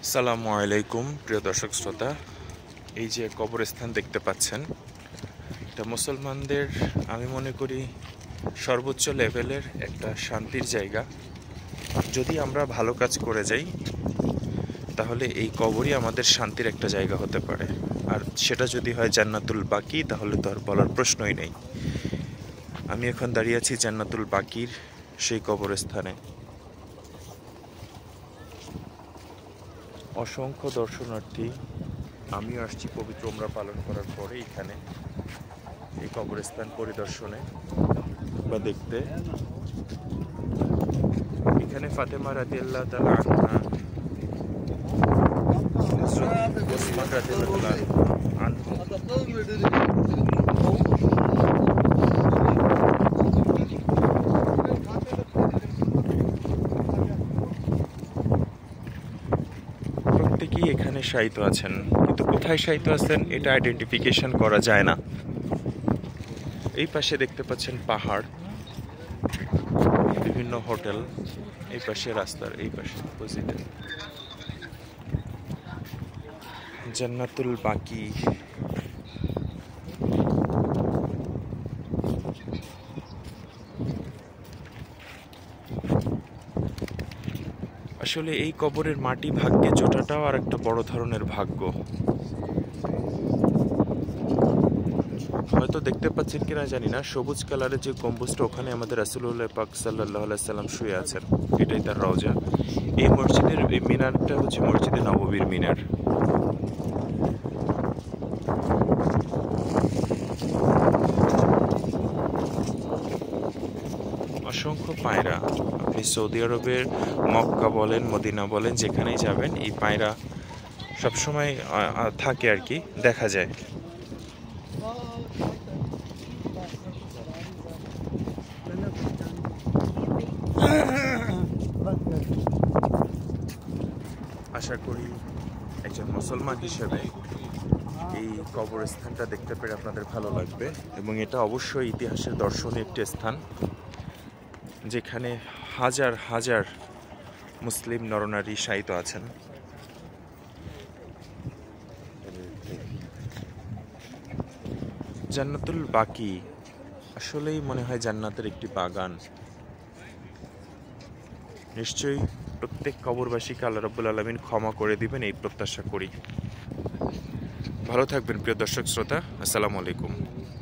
আসসালামু আলাইকুম প্রিয় দর্শক শ্রোতা। এই যে কবরস্থান দেখতে পাচ্ছেন, এটা মুসলমানদের আমি মনে করি সর্বোচ্চ লেভেলের একটা শান্তির জায়গা। যদি আমরা ভালো কাজ করে যাই তাহলে এই কবরই আমাদের শান্তির একটা জায়গা হতে পারে। আর সেটা যদি হয় জান্নাতুল বাকি, তাহলে তো আর বলার প্রশ্নই নেই। আমি এখন দাঁড়িয়ে আছি জান্নাতুল বাকির সেই কবরস্থানে। অসংখ্য দর্শনার্থী, আমিও আসছি পবিত্র উমরা পালন করার পরে এখানে এই কবরস্থান পরিদর্শনে বা দেখতে। এখানে ফাতেমা রাদিয়াল্লাহু তাআলা আনহা, হযরত ওসমান রাদিয়াল্লাহু তাআলা আনহু, প্রত্যেকেই এখানে শায়িত আছেন, কিন্তু কোথায় শায়িত আছেন এটা আইডেন্টিফিকেশন করা যায় না। এই পাশে দেখতে পাচ্ছেন পাহাড়, বিভিন্ন হোটেল, এই পাশে রাস্তার এই পাশে অপোজিটে জান্নাতুল বাকি। আসলে এই কবরের মাটি ভাগ্যে জোটাটাও আর একটা বড় ধরনের ভাগ্য। হয়তো দেখতে পাচ্ছেন কিনা জানি না, সবুজ কালারের যে গম্বুজটা, ওখানে আমাদের রাসূলুল্লাহ পাক সাল্লাল্লাহু আলাইহি সাল্লাম শুয়ে আছেন, এটাই তার রওজা। এই মসজিদের মিনারটা হচ্ছে মসজিদে নববীর মিনার। অসংখ্য পায়রা, আপনি সৌদি আরবের মক্কা বলেন, মদিনা বলেন, যেখানেই যাবেন এই পায়রা সবসময় থাকে আর কি, দেখা যায়। আশা করি একজন মুসলমান হিসেবে এই কবরস্থানটা দেখতে পেরে আপনাদের ভালো লাগবে, এবং এটা অবশ্যই ইতিহাসের দর্শনীয় একটি স্থান, যেখানে হাজার হাজার মুসলিম নরনারী শায়িত আছেন। জান্নাতুল বাকি আসলেই মনে হয় জান্নাতের একটি বাগান। নিশ্চয়ই প্রত্যেক কবরবাসীকে আল্লাহ রাব্বুল আলামিন ক্ষমা করে দিবেন, এই প্রত্যাশা করি। ভালো থাকবেন প্রিয় দর্শক শ্রোতা। আসসালামু আলাইকুম।